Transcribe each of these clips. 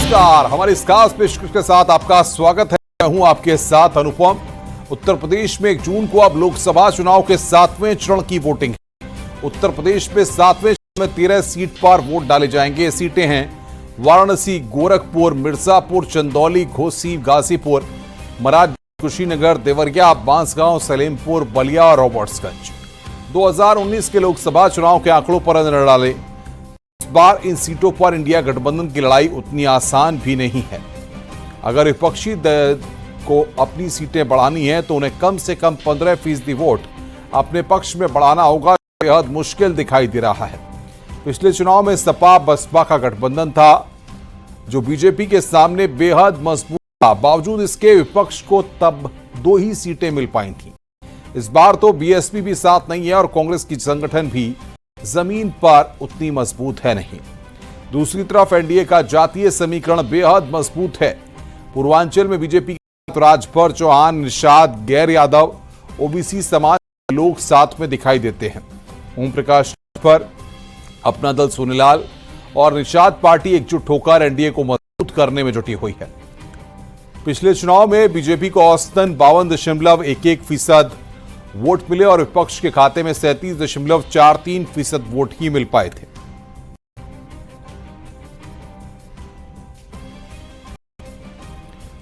नमस्कार, हमारी इस खास पेशकश के साथ आपका स्वागत है। मैं हूं आपके साथ अनुपम। उत्तर प्रदेश में 1 जून को अब लोकसभा चुनाव के 7वें चरण की वोटिंग है। उत्तर प्रदेश में 7वें चरण में 13 सीट पर वोट डाले जाएंगे। ये सीटें हैं वाराणसी, गोरखपुर, मिर्जापुर, चंदौली, घोसी, गाजीपुर, मराठ, कुशीनगर, देवरिया, बांसगांव, सलेमपुर, बलिया और रॉबर्ट्सगंज। 2019 के लोकसभा चुनाव के आंकड़ों पर नजर डालें। इस बार इन सीटों पर इंडिया गठबंधन की लड़ाई उतनी आसान भी नहीं है। अगर विपक्षी दल को अपनी सीटें बढ़ानी है तो उन्हें कम से कम 15% वोट अपने पक्ष में बढ़ाना होगा। बेहद मुश्किल दिखाई दे रहा है। पिछले चुनाव में सपा बसपा का गठबंधन था जो बीजेपी के सामने बेहद मजबूत था। बावजूद इसके विपक्ष को तब 2 ही सीटें मिल पाई थी। इस बार तो बीएसपी भी साथ नहीं है और कांग्रेस की संगठन भी जमीन पर उतनी मजबूत है नहीं। दूसरी तरफ एनडीए का जातीय समीकरण बेहद मजबूत है। पूर्वांचल में बीजेपी के राजभर चौहान, निषाद, गैर यादव, ओबीसी समाज के लोग साथ में दिखाई देते हैं। ओम प्रकाश राजभर, अपना दल सोनीलाल और निषाद पार्टी एकजुट होकर एनडीए को मजबूत करने में जुटी हुई है। पिछले चुनाव में बीजेपी को औसतन 52.11% वोट मिले और विपक्ष के खाते में 37.43% वोट ही मिल पाए थे।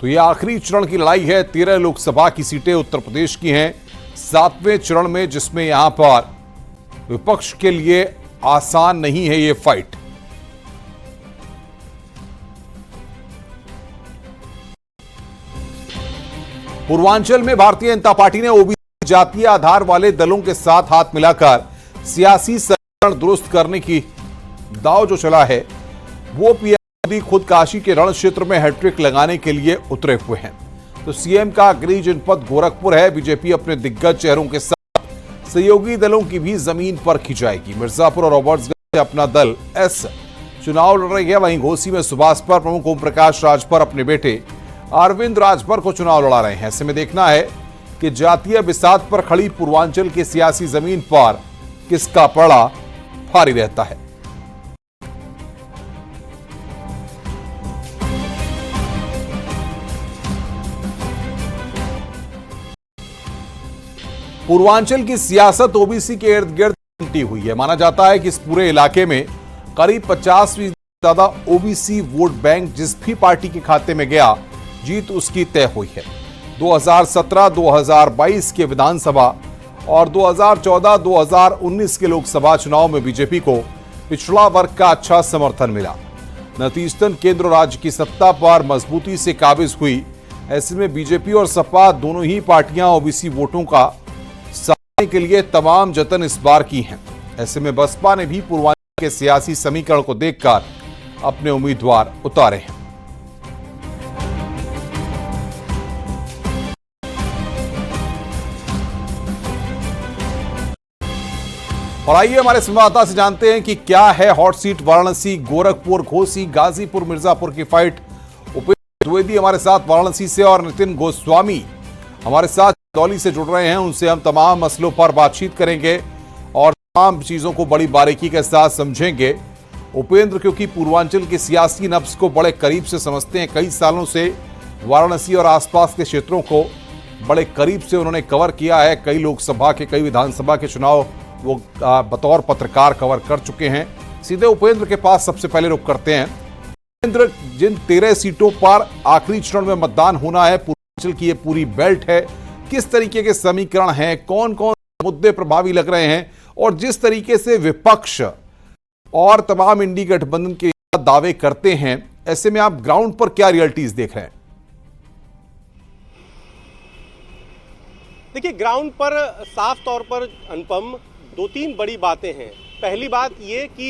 तो यह आखिरी चरण की लड़ाई है। 13 लोकसभा की सीटें उत्तर प्रदेश की हैं 7वें चरण में, जिसमें यहां पर विपक्ष के लिए आसान नहीं है ये फाइट। पूर्वांचल में भारतीय जनता पार्टी ने ओबीसी जातीय आधार वाले दलों के साथ हाथ मिलाकर सियासी समीकरण दुरुस्त करने की दांव जो चला है, वो पीएम मोदी खुद काशी के रण क्षेत्र में हैट्रिक लगाने के लिए उतरे हुए हैं। तो सीएम का गृह जनपद गोरखपुर है। बीजेपी अपने दिग्गज चेहरों के साथ सहयोगी दलों की भी जमीन पर खिंचाएगी। मिर्जापुर और रॉबर्ट्सगंज से अपना दल एस चुनाव लड़ रही है। वहीं घोसी में सुभाषपर प्रमुख ओम प्रकाश राजभर अपने बेटे अरविंद राजभर को चुनाव लड़ा रहे हैं। ऐसे में देखना है कि जातीय बिसात पर खड़ी पूर्वांचल की सियासी जमीन पर किसका पड़ा भारी रहता है। पूर्वांचल की सियासत ओबीसी के इर्द गिर्द घूमती हुई है। माना जाता है कि इस पूरे इलाके में करीब 50% ज्यादा ओबीसी वोट बैंक जिस भी पार्टी के खाते में गया, जीत उसकी तय हुई है। 2017, 2022 के विधानसभा और 2014-2019 के लोकसभा चुनाव में बीजेपी को पिछड़ा वर्ग का अच्छा समर्थन मिला। नतीजतन केंद्र राज्य की सत्ता पर मजबूती से काबिज हुई। ऐसे में बीजेपी और सपा दोनों ही पार्टियां ओबीसी वोटों का सहारने के लिए तमाम जतन इस बार की हैं। ऐसे में बसपा ने भी पूर्वांचल के सियासी समीकरण को देखकर अपने उम्मीदवार उतारे हैं। और आइए हमारे संवाददाता से जानते हैं कि क्या है हॉट सीट वाराणसी, गोरखपुर, घोसी, गाजीपुर, मिर्जापुर की फाइट। उपेंद्र द्विवेदी हमारे साथ वाराणसी से और नितिन गोस्वामी हमारे साथ चंदौली से जुड़ रहे हैं। उनसे हम तमाम मसलों पर बातचीत करेंगे और तमाम चीजों को बड़ी बारीकी के साथ समझेंगे। उपेंद्र क्योंकि पूर्वांचल के सियासी नब्ज को बड़े करीब से समझते हैं, कई सालों से वाराणसी और आसपास के क्षेत्रों को बड़े करीब से उन्होंने कवर किया है। कई लोकसभा के, कई विधानसभा के चुनाव वो बतौर पत्रकार कवर कर चुके हैं। सीधे उपेंद्र के पास सबसे पहले रुख करते हैं। उपेंद्र, जिन 13 सीटों पर आखिरी चरण में मतदान होना है, पूर्वांचल की ये पूरी बेल्ट है, किस तरीके के समीकरण हैं, कौन कौन मुद्दे प्रभावी लग रहे हैं और जिस तरीके से विपक्ष और तमाम इंडी गठबंधन के दावे करते हैं, ऐसे में आप ग्राउंड पर क्या रियलिटीज देख रहे हैं? देखिए, ग्राउंड पर साफ तौर पर अनुपम 2-3 बड़ी बातें हैं। पहली बात ये कि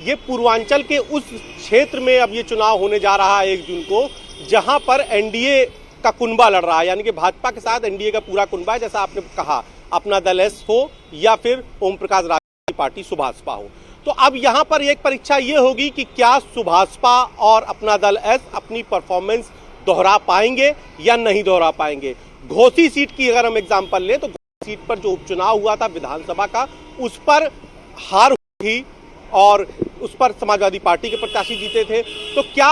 ये पूर्वांचल के उस क्षेत्र में अब ये चुनाव होने जा रहा है 1 जून को, जहां पर एनडीए का कुनबा लड़ रहा है, यानी कि भाजपा के साथ एनडीए का पूरा कुनबा है। जैसा आपने कहा, अपना दल एस हो या फिर ओम प्रकाश राजभर की पार्टी सुभाषपा हो। तो अब यहाँ पर एक परीक्षा ये होगी कि क्या सुभाषपा और अपना दल एस अपनी परफॉर्मेंस दोहरा पाएंगे या नहीं दोहरा पाएंगे। घोसी सीट की अगर हम एग्जाम्पल लें तो सीट पर जो उपचुनाव हुआ था विधानसभा का, उस पर हार हुई थी और उस पर समाजवादी पार्टी के प्रत्याशी जीते थे। तो क्या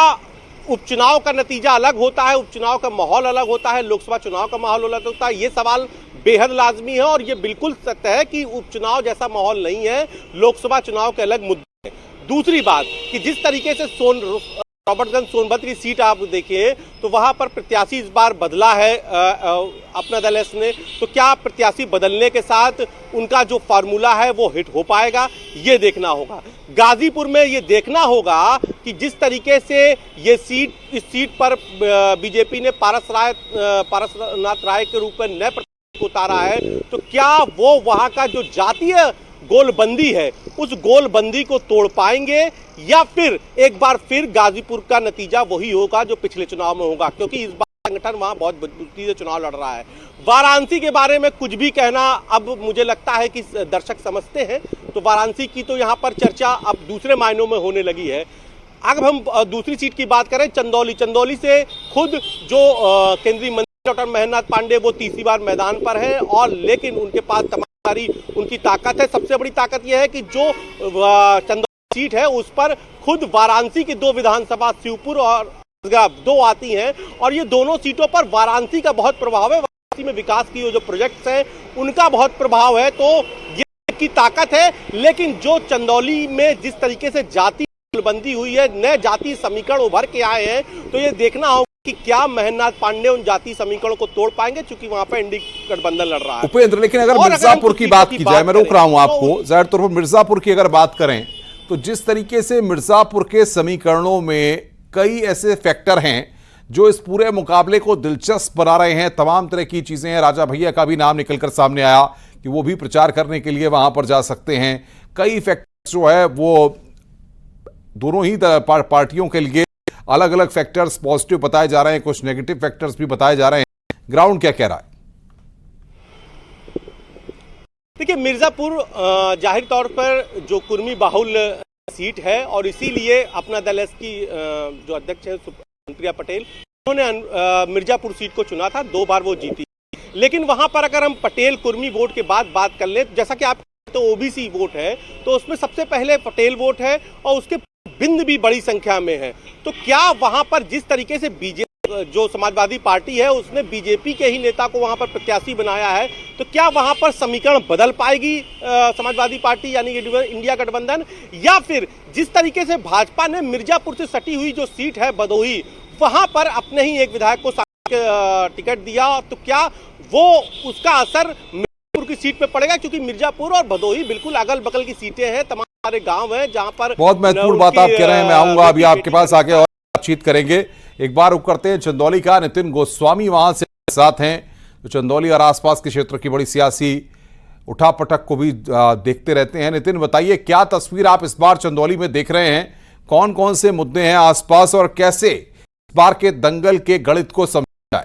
उपचुनाव का नतीजा अलग होता है, उपचुनाव का माहौल अलग होता है, लोकसभा चुनाव का माहौल अलग होता है। ये सवाल बेहद लाजमी है और ये बिल्कुल सत्य है कि उपचुनाव जैसा माहौल नहीं है, लोकसभा चुनाव के अलग मुद्दे हैं। दूसरी बात कि जिस तरीके से रॉबर्ट्सगंज सोनभद्र की सीट आप देखें तो वहां पर प्रत्याशी इस बार बदला है अपना दल एस ने, तो क्या प्रत्याशी बदलने के साथ उनका जो फार्मूला है वो हिट हो पाएगा, ये देखना होगा। गाजीपुर में ये देखना होगा कि जिस तरीके से ये इस सीट पर बीजेपी ने पारसनाथ राय के रूप में नए प्रत्याशी को उतारा है, तो क्या वो वहां का जो जातीय गोलबंदी है उस गोलबंदी को तोड़ पाएंगे या फिर एक बार फिर गाजीपुर का नतीजा वही होगा जो पिछले चुनाव में होगा, क्योंकि इस बार संगठन वहां बहुत मजबूती से चुनाव लड़ रहा है। वाराणसी के बारे में कुछ भी कहना अब मुझे लगता है कि दर्शक समझते हैं, तो वाराणसी की तो यहाँ पर चर्चा अब दूसरे मायनों में होने लगी है। अब हम दूसरी सीट की बात करें, चंदौली से खुद जो केंद्रीय मंत्री डॉक्टर महेंद्रनाथ पांडे वो तीसरी बार मैदान पर है और लेकिन उनके पास उनकी ताकत है। सबसे बड़ी ताकत यह है कि जो चंदौली सीट है उस पर खुद वाराणसी की दो विधानसभा शिवपुर और दो आती हैं और ये दोनों सीटों पर वाराणसी का बहुत प्रभाव है। वाराणसी में विकास की जो प्रोजेक्ट्स हैं उनका बहुत प्रभाव है, तो ये की ताकत है। लेकिन जो चंदौली में जिस तरीके से जाति बंदी हुई है, नए जाति समीकरण उभर के आए हैं, तो ये देखना होगा कि क्या महेंद्रनाथ पांडे उन जाति समीकरणों को तोड़ पाएंगे, क्योंकि वहां पर एनडी गठबंधन लड़ रहा है। उपेंद्र, लेकिन अगर मिर्जापुर की बात की जाए, मैं रोक रहा हूं आपको, जाहिर तौर पर मिर्जापुर की अगर बात करें तो जिस तरीके से मिर्जापुर के समीकरणों में कई ऐसे फैक्टर हैं जो इस पूरे मुकाबले को दिलचस्प बना रहे हैं, तमाम तरह की चीजें हैं। राजा भैया का भी नाम निकलकर सामने आया कि वो भी प्रचार करने के लिए वहां पर जा सकते हैं। कई फैक्टर्स जो है वो दोनों ही पार्टियों के लिए अलग अलग फैक्टर्स पॉजिटिव बताए जा रहे हैं, कुछ नेगेटिव फैक्टर्स भी बताए जा रहे हैं। ग्राउंड क्या कह रहा है? देखिए, मिर्जापुर जाहिर तौर पर जो कुर्मी बाहुल सीट है और इसीलिए अपना दल एस की जो अध्यक्ष है सुप्रिया पटेल, उन्होंने मिर्जापुर सीट को चुना था, 2 बार वो जीती। लेकिन वहां पर अगर हम पटेल कुर्मी वोट के बाद बात कर ले, जैसा कि आप तो ओबीसी वोट है तो उसमें सबसे पहले पटेल वोट है और उसके बिंद भी बड़ी संख्या में है। तो क्या वहां पर जिस तरीके से बीजेपी जो समाजवादी पार्टी है उसने बीजेपी के ही नेता को वहां पर प्रत्याशी बनाया है, तो क्या वहां पर समीकरण बदल पाएगी समाजवादी पार्टी यानी इंडिया गठबंधन, या फिर जिस तरीके से भाजपा ने मिर्जापुर से सटी हुई जो सीट है भदोही, वहां पर अपने ही एक विधायक को टिकट दिया, तो क्या वो उसका असर मिर्जापुर की सीट पे पड़ेगा? क्योंकि मिर्जापुर और भदोही बिल्कुल अगल बगल की सीटें हैं, तमाम सारे गांव हैं जहां पर बहुत महत्वपूर्ण बात आप कह रहे हैं। मैं आऊंगा अभी आपके पास आके और बातचीत करेंगे। एक बार रुक करते हैं चंदौली का। नितिन गोस्वामी वहां से साथ हैं, तो चंदौली और आसपास के क्षेत्र की बड़ी सियासी उठापटक को भी देखते रहते हैं। नितिन, बताइए क्या तस्वीर आप इस बार चंदौली में देख रहे हैं, कौन कौन से मुद्दे हैं आसपास और कैसे इस बार के दंगल के गणित को समझा है?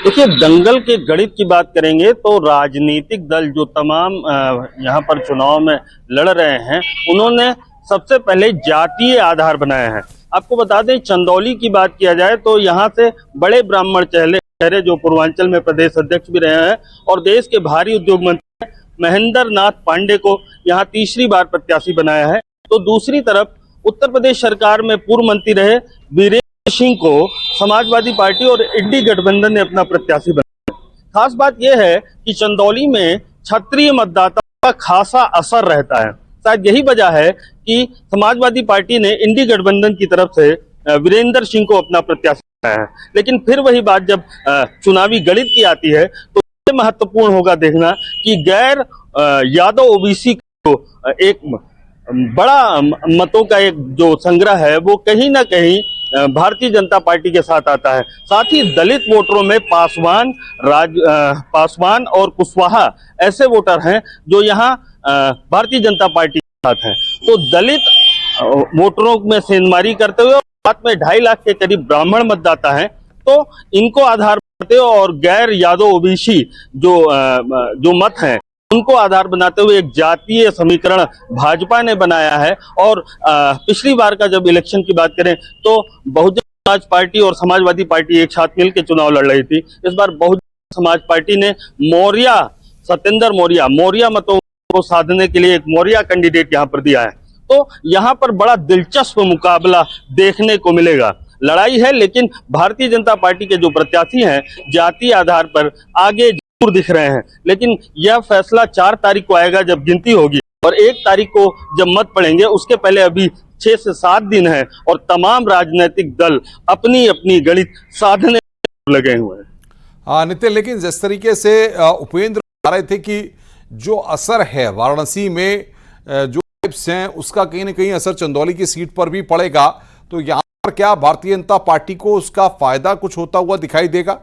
देखिए, दंगल के गणित की बात करेंगे तो राजनीतिक दल जो तमाम यहाँ पर चुनाव में लड़ रहे हैं उन्होंने सबसे पहले जातीय आधार बनाया है। आपको बता दें, चंदौली की बात किया जाए तो यहाँ से बड़े ब्राह्मण चेहरे जो पूर्वांचल में प्रदेश अध्यक्ष भी रहे हैं और देश के भारी उद्योग मंत्री महेंद्रनाथ पांडे को यहाँ तीसरी बार प्रत्याशी बनाया है। तो दूसरी तरफ उत्तर प्रदेश सरकार में पूर्व मंत्री रहे वीरेंद्र सिंह को समाजवादी पार्टी और इंडी गठबंधन ने अपना प्रत्याशी बनाया। खास बात यह है कि चंदौली में क्षत्रिय मतदाता का खासा असर रहता है। शायद यही वजह है कि समाजवादी पार्टी ने इंडी गठबंधन की तरफ से वीरेंद्र सिंह को अपना प्रत्याशी बनाया है। लेकिन फिर वही बात जब चुनावी गणित की आती है तो ये महत्वपूर्ण होगा देखना कि गैर यादव ओबीसी को एक बड़ा मतों का एक जो संग्रह है वो कहीं ना कहीं भारतीय जनता पार्टी के साथ आता है। साथ ही दलित वोटरों में पासवान और कुशवाहा ऐसे वोटर हैं जो यहाँ भारतीय जनता पार्टी के साथ हैं। तो दलित वोटरों में सेंधमारी करते हुए साथ में 2.5 लाख के करीब ब्राह्मण मतदाता हैं, तो इनको आधार बनाते हुए और गैर यादव ओबीसी जो मत हैं उनको आधार बनाते हुए एक जातीय समीकरण भाजपा ने बनाया है। और पिछली बार का जब इलेक्शन की बात करें तो बहुजन समाज पार्टी और समाजवादी पार्टी एक साथ मिलकर चुनाव लड़ रही थी। इस बार बहुजन समाज पार्टी ने सत्येंद्र मौर्या मतों को साधने के लिए एक मौर्या कैंडिडेट यहाँ पर दिया है। तो यहाँ पर बड़ा दिलचस्प मुकाबला देखने को मिलेगा। लड़ाई है, लेकिन भारतीय जनता पार्टी के जो प्रत्याशी हैं जातीय आधार पर आगे जरूर दिख रहे हैं, लेकिन यह फैसला 4 तारीख को आएगा जब गिनती होगी, और 1 तारीख को जब मत पड़ेंगे उसके पहले अभी 6 से 7 दिन है और तमाम राजनीतिक दल अपनी अपनी गणित साधने लगे हुए हैं। हाँ नितिन, लेकिन जिस तरीके से उपेंद्र बता रहे थे कि जो असर है वाराणसी में जो टिप्स हैं उसका कहीं ना कहीं असर चंदौली की सीट पर भी पड़ेगा, तो यहाँ पर क्या भारतीय जनता पार्टी को उसका फायदा कुछ होता हुआ दिखाई देगा?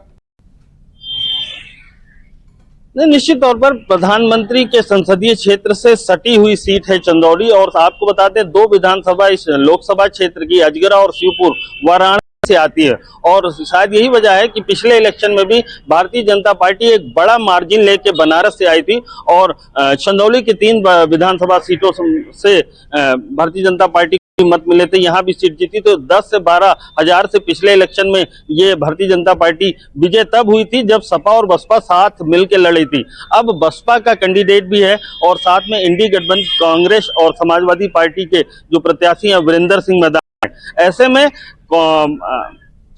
निश्चित तौर पर प्रधानमंत्री के संसदीय क्षेत्र से सटी हुई सीट है चंदौली, और आपको बता दें 2 विधानसभा इस लोकसभा क्षेत्र की अजगरा और शिवपुर वाराणसी से आती है, और शायद यही वजह है कि पिछले इलेक्शन में भी भारतीय जनता पार्टी एक बड़ा मार्जिन लेके बनारस से आई थी, और चंदौली की 3 विधानसभा सीटों से भारतीय जनता पार्टी मत मिले थे, यहाँ भी सीट जीती। तो 10 से 12 हजार से पिछले इलेक्शन में ये भारतीय जनता पार्टी विजय तब हुई थी जब सपा और बसपा साथ मिलकर लड़ी थी। अब बसपा का कैंडिडेट भी है और साथ में इंडी गठबंधन कांग्रेस और समाजवादी पार्टी के जो प्रत्याशी हैं वीरेंद्र सिंह मैदान है। ऐसे में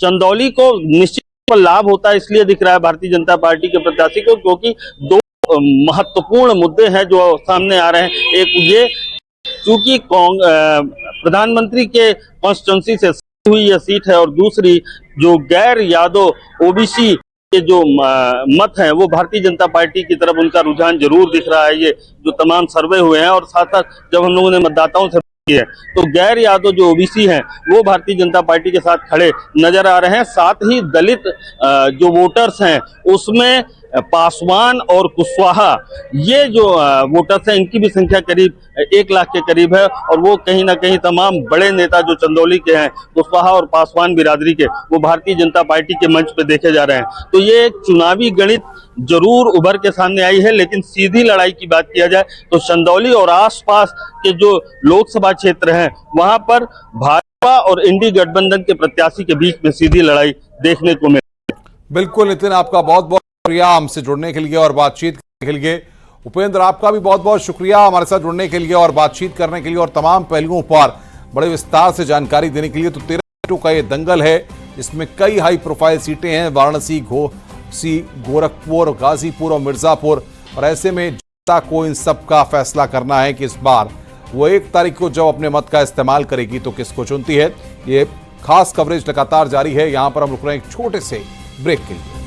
चंदौली को निश्चित लाभ होता है, इसलिए दिख रहा है भारतीय जनता पार्टी के प्रत्याशी को, क्योंकि 2 महत्वपूर्ण मुद्दे हैं जो सामने आ रहे हैं। एक ये चूंकि प्रधानमंत्री के कॉन्स्टिट्यूंसी से हुई यह सीट है, और दूसरी जो गैर यादव ओबीसी के जो मत हैं वो भारतीय जनता पार्टी की तरफ उनका रुझान जरूर दिख रहा है। ये जो तमाम सर्वे हुए हैं और साथ साथ जब हम लोगों ने मतदाताओं से की है तो गैर यादव जो ओबीसी हैं वो भारतीय जनता पार्टी के साथ खड़े नजर आ रहे हैं। साथ ही दलित जो वोटर्स हैं उसमें पासवान और कुशवाहा, ये जो वोटर्स हैं इनकी भी संख्या करीब 1 लाख के करीब है, और वो कहीं ना कहीं तमाम बड़े नेता जो चंदौली के हैं कुशवाहा और पासवान बिरादरी के, वो भारतीय जनता पार्टी के मंच पे देखे जा रहे हैं। तो ये चुनावी गणित जरूर उभर के सामने आई है, लेकिन सीधी लड़ाई की बात किया जाए तो चंदौली और आसपास के जो लोकसभा क्षेत्र हैं वहां पर भाजपा और इंडी गठबंधन के प्रत्याशी के बीच में सीधी लड़ाई देखने को मिली। बिल्कुल नितिन, आपका बहुत बहुत शुक्रिया हमसे जुड़ने के लिए और बातचीत करने के लिए। उपेंद्र, आपका भी बहुत बहुत शुक्रिया हमारे साथ जुड़ने के लिए और बातचीत करने के लिए और तमाम पहलुओं पर बड़े विस्तार से जानकारी देने के लिए। तो 13 सीटों का ये दंगल है, इसमें कई हाई प्रोफाइल सीटें हैं, वाराणसी, घोसी, गोरखपुर, गाजीपुर और मिर्जापुर, और ऐसे में जनता को इन सब का फैसला करना है कि इस बार वो 1 तारीख को जब अपने मत का इस्तेमाल करेगी तो किसको चुनती है। ये खास कवरेज लगातार जारी है। यहां पर हम रुक रहे हैं एक छोटे से ब्रेक के लिए।